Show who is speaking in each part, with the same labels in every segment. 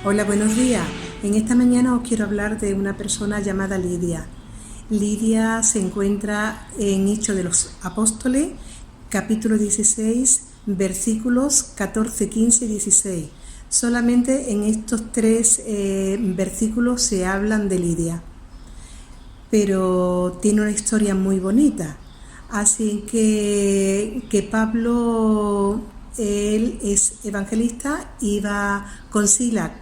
Speaker 1: Hola, buenos días. En esta mañana os quiero hablar de una persona llamada Lidia. Lidia se encuentra en Hechos de los Apóstoles, capítulo 16, versículos 14, 15 y 16. Solamente en estos tres versículos se hablan de Lidia, pero tiene una historia muy bonita. Así que Pablo, él es evangelista, iba con Sila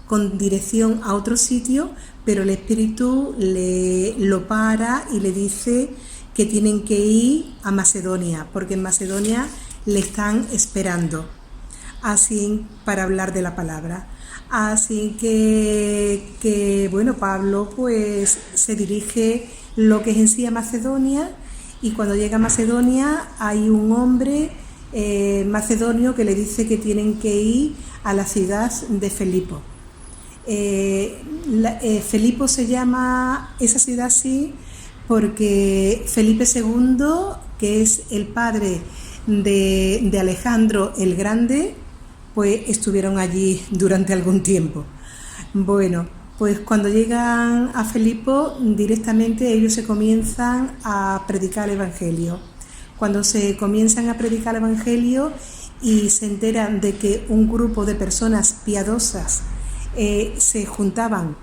Speaker 1: con dirección a otro sitio, pero el Espíritu lo para y le dice que tienen que ir a Macedonia, porque en Macedonia le están esperando, así para hablar de la palabra. Así que bueno, Pablo pues se dirige lo que es en sí a Macedonia, y cuando llega a Macedonia hay un hombre macedonio que le dice que tienen que ir a la ciudad de Filipo. Filipo se llama esa ciudad así porque Felipe II, que es el padre de Alejandro el Grande, pues estuvieron allí durante algún tiempo. Bueno, pues cuando llegan a Filipo, directamente ellos se comienzan a predicar el Evangelio. Cuando se comienzan a predicar el Evangelio y se enteran de que un grupo de personas piadosas se juntaban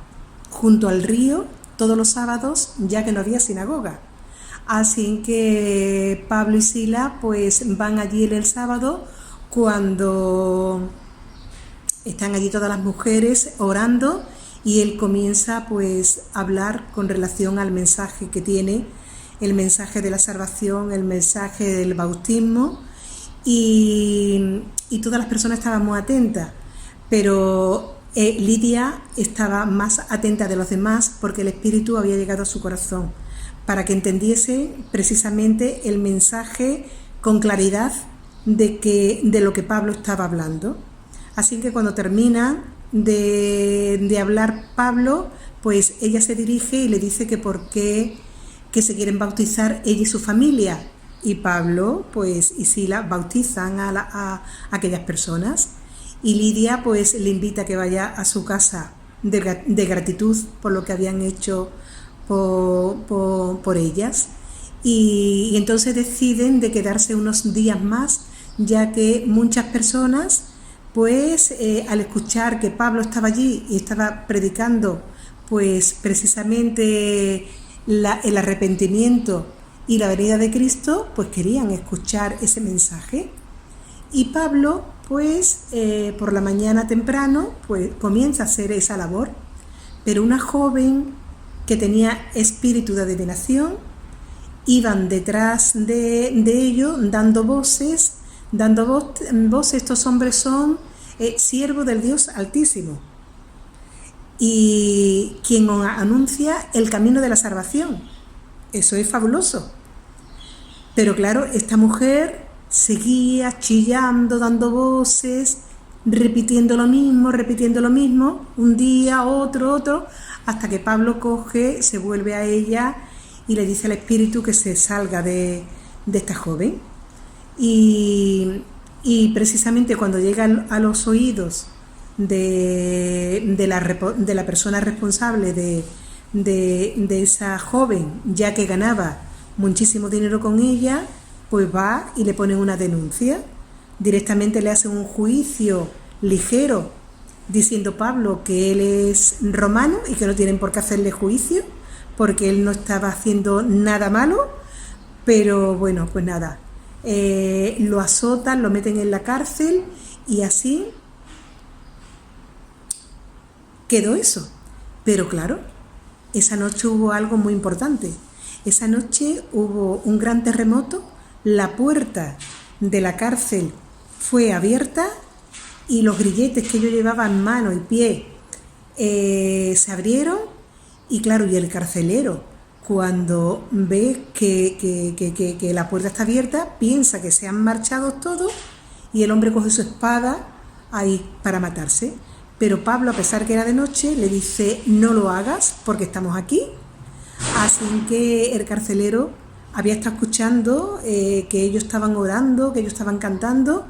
Speaker 1: junto al río todos los sábados, ya que no había sinagoga. Así que Pablo y Sila pues van allí el sábado, cuando están allí todas las mujeres orando, y él comienza pues a hablar con relación al mensaje que tiene, el mensaje de la salvación, el mensaje del bautismo, y todas las personas estaban muy atentas, pero Lidia estaba más atenta de los demás porque el Espíritu había llegado a su corazón para que entendiese precisamente el mensaje con claridad de lo que Pablo estaba hablando. Así que cuando termina de hablar Pablo, pues ella se dirige y le dice que por qué que se quieren bautizar ella y su familia, y Pablo pues y Sila bautizan a aquellas personas, y Lidia pues le invita a que vaya a su casa de gratitud por lo que habían hecho por ellas, y entonces deciden de quedarse unos días más, ya que muchas personas pues al escuchar que Pablo estaba allí y estaba predicando pues precisamente el arrepentimiento y la venida de Cristo, pues querían escuchar ese mensaje. Y Pablo pues por la mañana temprano pues comienza a hacer esa labor, pero una joven que tenía espíritu de adivinación iban detrás de ellos dando voces. Estos hombres son siervos del Dios Altísimo, y quien anuncia el camino de la salvación. Eso es fabuloso. Pero claro, esta mujer seguía chillando, dando voces, repitiendo lo mismo, un día, otro, hasta que Pablo coge, se vuelve a ella y le dice al Espíritu que se salga de esta joven. Y precisamente cuando llega a los oídos de la persona responsable de esa joven, ya que ganaba muchísimo dinero con ella, pues va y le ponen una denuncia. Directamente le hacen un juicio ligero diciendo Pablo que él es romano y que no tienen por qué hacerle juicio porque él no estaba haciendo nada malo. Pero bueno, pues nada, lo azotan, lo meten en la cárcel, y así quedó eso. Pero claro, esa noche hubo algo muy importante. Esa noche hubo un gran terremoto, la puerta de la cárcel fue abierta y los grilletes que yo llevaba en mano y pie se abrieron, y claro, y el carcelero, cuando ve que la puerta está abierta, piensa que se han marchado todos, y el hombre coge su espada ahí para matarse. Pero Pablo, a pesar que era de noche, le dice: no lo hagas porque estamos aquí. Así que el carcelero había estado escuchando que ellos estaban orando, que ellos estaban cantando,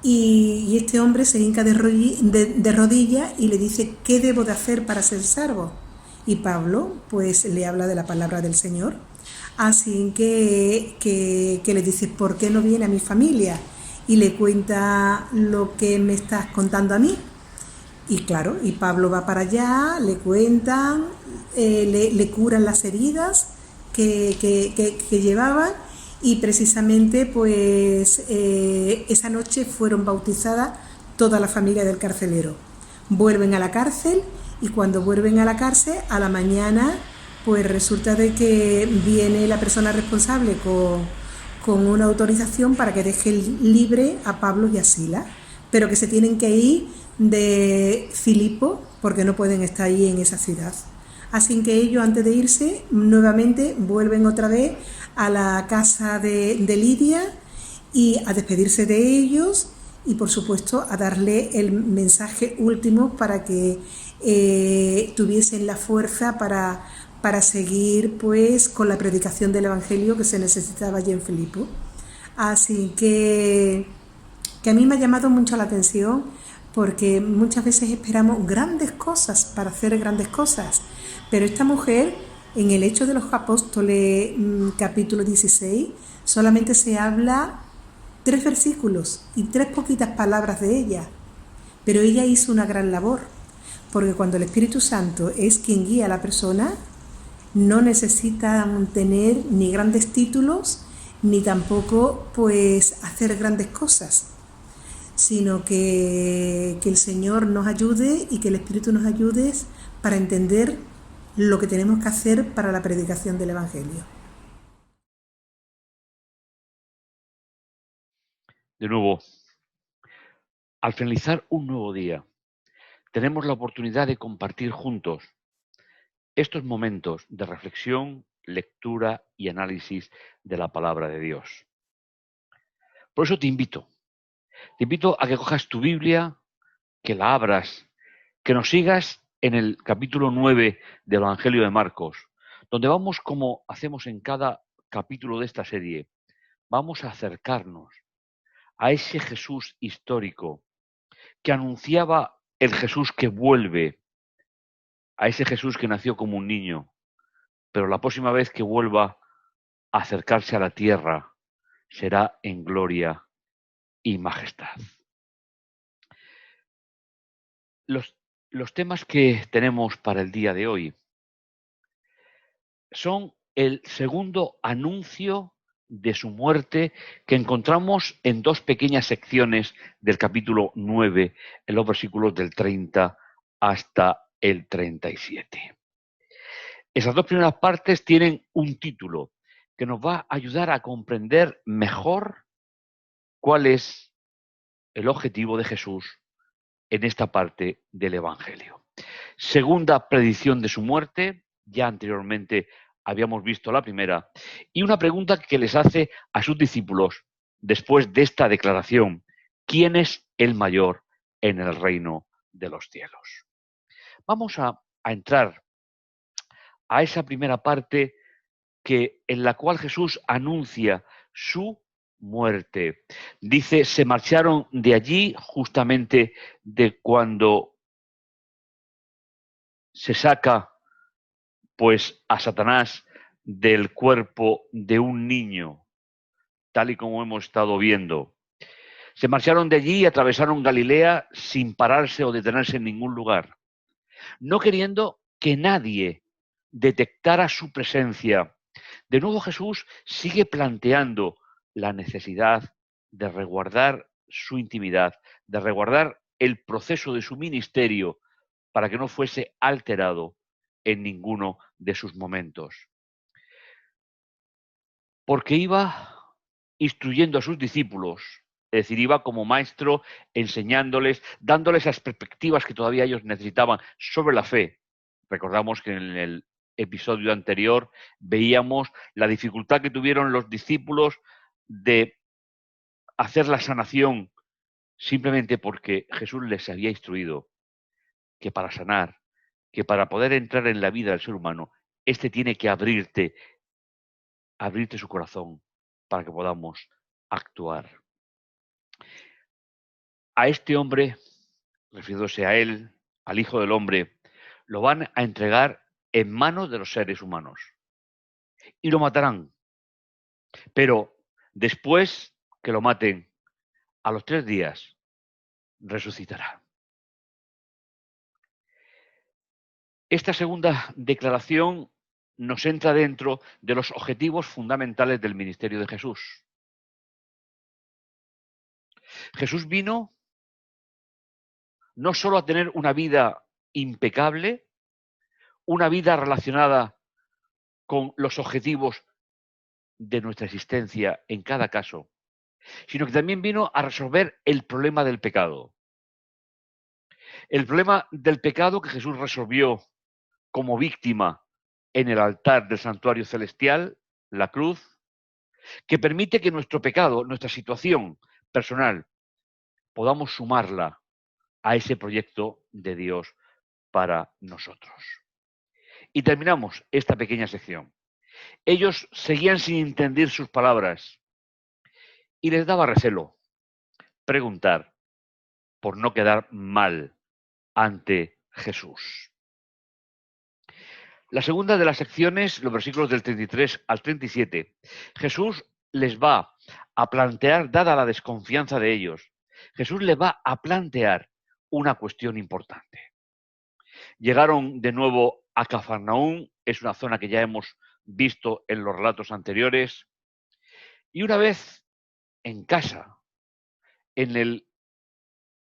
Speaker 1: y este hombre se hinca de rodillas y le dice, ¿qué debo de hacer para ser salvo? Y Pablo pues le habla de la palabra del Señor. Así que le dice, ¿por qué no viene a mi familia? Y le cuenta lo que me estás contando a mí. Y claro, y Pablo va para allá, le cuentan, le curan las heridas que llevaban y precisamente pues esa noche fueron bautizadas toda la familia del carcelero. Vuelven a la cárcel y cuando vuelven a la cárcel a la mañana pues resulta de que viene la persona responsable con una autorización para que deje libre a Pablo y a Sila, pero que se tienen que ir de Filipo porque no pueden estar ahí en esa ciudad. Así que ellos antes de irse nuevamente vuelven otra vez a la casa de Lidia y a despedirse de ellos y por supuesto a darle el mensaje último para que tuviesen la fuerza para seguir pues con la predicación del Evangelio que se necesitaba allí en Filipo. Así que a mí me ha llamado mucho la atención porque muchas veces esperamos grandes cosas para hacer grandes cosas, pero esta mujer en el Hechos de los Apóstoles capítulo 16 solamente se habla 3 versículos y 3 poquitas palabras de ella, pero ella hizo una gran labor, porque cuando el Espíritu Santo es quien guía a la persona, no necesitan tener ni grandes títulos ni tampoco pues hacer grandes cosas, sino que el Señor nos ayude y que el Espíritu nos ayude para entender lo que tenemos que hacer para la predicación del Evangelio.
Speaker 2: De nuevo, al finalizar un nuevo día, tenemos la oportunidad de compartir juntos estos momentos de reflexión, lectura y análisis de la palabra de Dios. Por eso te invito a que cojas tu Biblia, que la abras, que nos sigas en el capítulo 9 del Evangelio de Marcos, donde vamos, como hacemos en cada capítulo de esta serie, vamos a acercarnos a ese Jesús histórico que anunciaba el Jesús que vuelve, a ese Jesús que nació como un niño, pero la próxima vez que vuelva a acercarse a la tierra será en gloria y majestad. Los temas que tenemos para el día de hoy son el segundo anuncio de su muerte que encontramos en 2 pequeñas secciones del capítulo 9, en los versículos del 30 hasta el 37. Esas 2 primeras partes tienen un título que nos va a ayudar a comprender mejor cuál es el objetivo de Jesús en esta parte del Evangelio. Segunda predicción de su muerte, ya anteriormente habíamos visto la primera, y una pregunta que les hace a sus discípulos después de esta declaración: ¿quién es el mayor en el reino de los cielos? Vamos a entrar a esa primera parte en la cual Jesús anuncia su muerte. Dice, se marcharon de allí justamente de cuando se saca pues a Satanás del cuerpo de un niño, tal y como hemos estado viendo. Se marcharon de allí y atravesaron Galilea sin pararse o detenerse en ningún lugar, no queriendo que nadie detectara su presencia. De nuevo Jesús sigue planteando la necesidad de resguardar su intimidad, de resguardar el proceso de su ministerio para que no fuese alterado en ninguno de sus momentos. Porque iba instruyendo a sus discípulos, es decir, iba como maestro enseñándoles, dándoles las perspectivas que todavía ellos necesitaban sobre la fe. Recordamos que en el episodio anterior veíamos la dificultad que tuvieron los discípulos de hacer la sanación simplemente porque Jesús les había instruido que para sanar, que para poder entrar en la vida del ser humano, este tiene que abrirte su corazón para que podamos actuar. a este hombre, refiriéndose a él, al Hijo del Hombre, lo van a entregar en manos de los seres humanos y lo matarán. Pero después que lo maten, a los 3 días, resucitará. Esta segunda declaración nos entra dentro de los objetivos fundamentales del ministerio de Jesús. Jesús vino no solo a tener una vida impecable, una vida relacionada con los objetivos de nuestra existencia en cada caso, sino que también vino a resolver el problema del pecado. El problema del pecado que Jesús resolvió como víctima en el altar del santuario celestial, la cruz, que permite que nuestro pecado, nuestra situación personal, podamos sumarla a ese proyecto de Dios para nosotros. Y terminamos esta pequeña sección. Ellos seguían sin entender sus palabras y les daba recelo preguntar por no quedar mal ante Jesús. La segunda de las secciones, los versículos del 33 al 37, Jesús les va a plantear, dada la desconfianza de ellos, Jesús les va a plantear una cuestión importante. Llegaron de nuevo a Cafarnaúm, es una zona que ya hemos visto en los relatos anteriores, y una vez en casa, en el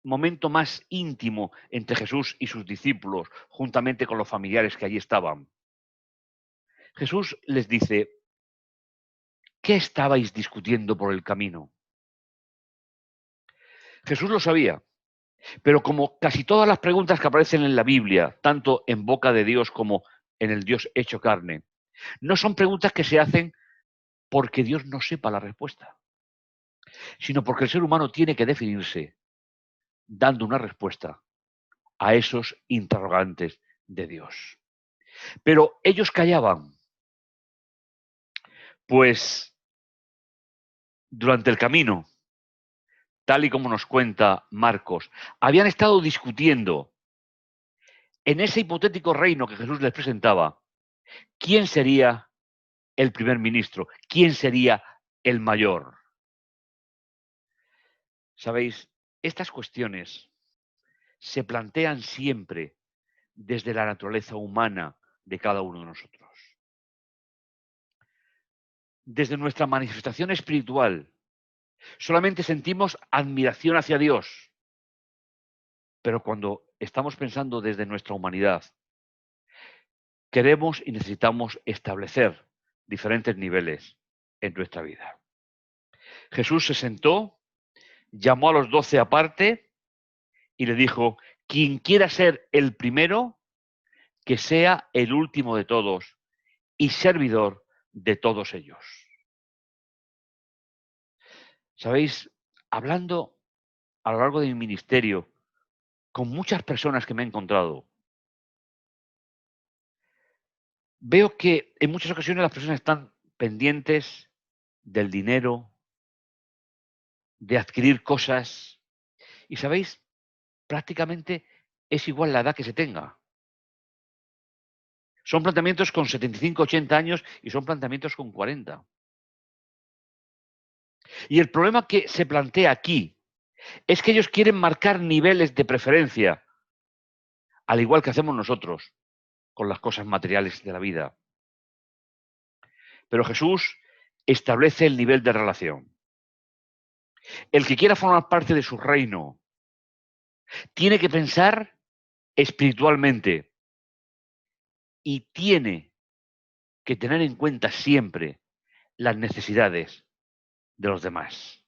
Speaker 2: momento más íntimo entre Jesús y sus discípulos, juntamente con los familiares que allí estaban, Jesús les dice: ¿qué estabais discutiendo por el camino? Jesús lo sabía, pero como casi todas las preguntas que aparecen en la Biblia, tanto en boca de Dios como en el Dios hecho carne, no son preguntas que se hacen porque Dios no sepa la respuesta, sino porque el ser humano tiene que definirse dando una respuesta a esos interrogantes de Dios. Pero ellos callaban, pues durante el camino, tal y como nos cuenta Marcos, habían estado discutiendo en ese hipotético reino que Jesús les presentaba, quién sería el primer ministro, quién sería el mayor. Sabéis, estas cuestiones se plantean siempre desde la naturaleza humana de cada uno de nosotros. Desde nuestra manifestación espiritual, solamente sentimos admiración hacia Dios, pero cuando estamos pensando desde nuestra humanidad, queremos y necesitamos establecer diferentes niveles en nuestra vida. Jesús se sentó, llamó a los 12 aparte y le dijo: quien quiera ser el primero, que sea el último de todos y servidor de todos ellos. Sabéis, hablando a lo largo de mi ministerio con muchas personas que me he encontrado, veo que en muchas ocasiones las personas están pendientes del dinero, de adquirir cosas, y sabéis, prácticamente es igual la edad que se tenga. Son planteamientos con 75, 80 años y son planteamientos con 40. Y el problema que se plantea aquí es que ellos quieren marcar niveles de preferencia, al igual que hacemos nosotros con las cosas materiales de la vida. Pero Jesús establece el nivel de relación. El que quiera formar parte de su reino tiene que pensar espiritualmente y tiene que tener en cuenta siempre las necesidades de los demás.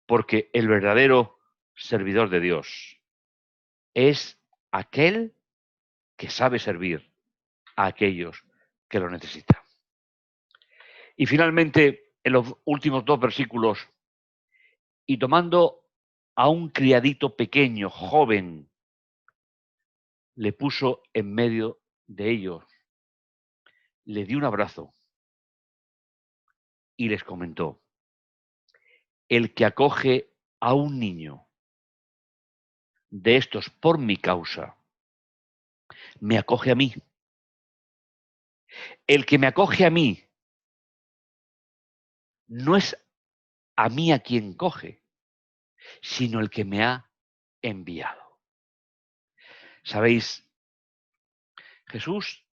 Speaker 2: Porque el verdadero servidor de Dios es aquel que sabe servir a aquellos que lo necesitan. Y finalmente, en los últimos 2 versículos, y tomando a un criadito pequeño, joven, le puso en medio de ellos, le dio un abrazo y les comentó: el que acoge a un niño de estos por mi causa, me acoge a mí. El que me acoge a mí no es a mí a quien coge, sino el que me ha enviado. ¿Sabéis? Jesús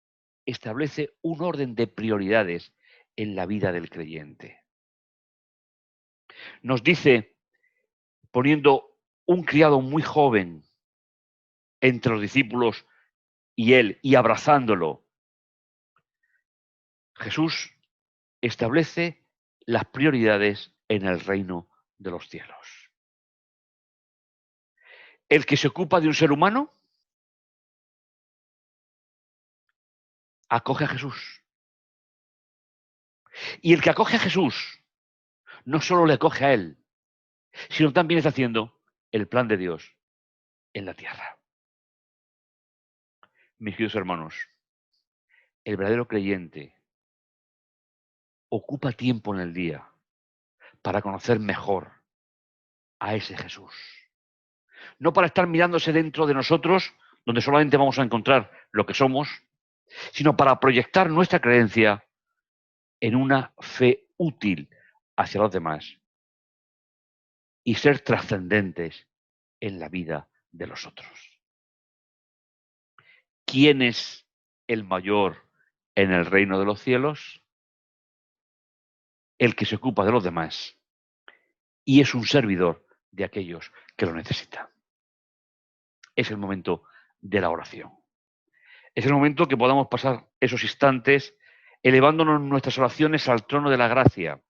Speaker 2: establece un orden de prioridades en la vida del creyente. Nos dice, poniendo un criado muy joven entre los discípulos y él, y abrazándolo, Jesús establece las prioridades en el reino de los cielos. El que se ocupa de un ser humano acoge a Jesús. Y el que acoge a Jesús no solo le acoge a él, sino también está haciendo el plan de Dios en la tierra. Mis queridos hermanos, el verdadero creyente ocupa tiempo en el día para conocer mejor a ese Jesús. No para estar mirándose dentro de nosotros, donde solamente vamos a encontrar lo que somos, sino para proyectar nuestra creencia en una fe útil hacia los demás y ser trascendentes en la vida de los otros. ¿Quién es el mayor en el reino de los cielos? El que se ocupa de los demás y es un servidor de aquellos que lo necesitan. Es el momento de la oración. Es el momento que podamos pasar esos instantes elevándonos nuestras oraciones al trono de la gracia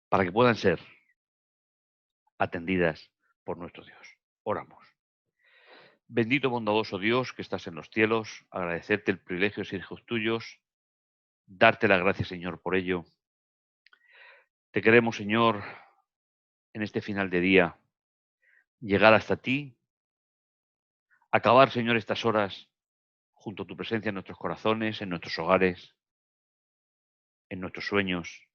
Speaker 2: para que puedan ser atendidas por nuestro Dios. Oramos. Bendito bondadoso Dios que estás en los cielos, agradecerte el privilegio de ser hijos tuyos, darte la gracia, Señor, por ello. Te queremos, Señor, en este final de día, llegar hasta ti, acabar, Señor, estas horas junto a tu presencia en nuestros corazones, en nuestros hogares, en nuestros sueños.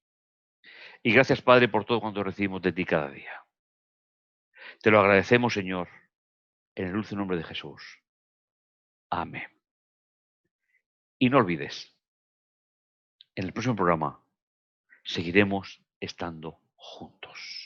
Speaker 2: Y gracias, Padre, por todo cuanto recibimos de ti cada día. Te lo agradecemos, Señor, en el dulce nombre de Jesús. Amén. Y no olvides, en el próximo programa seguiremos estando juntos.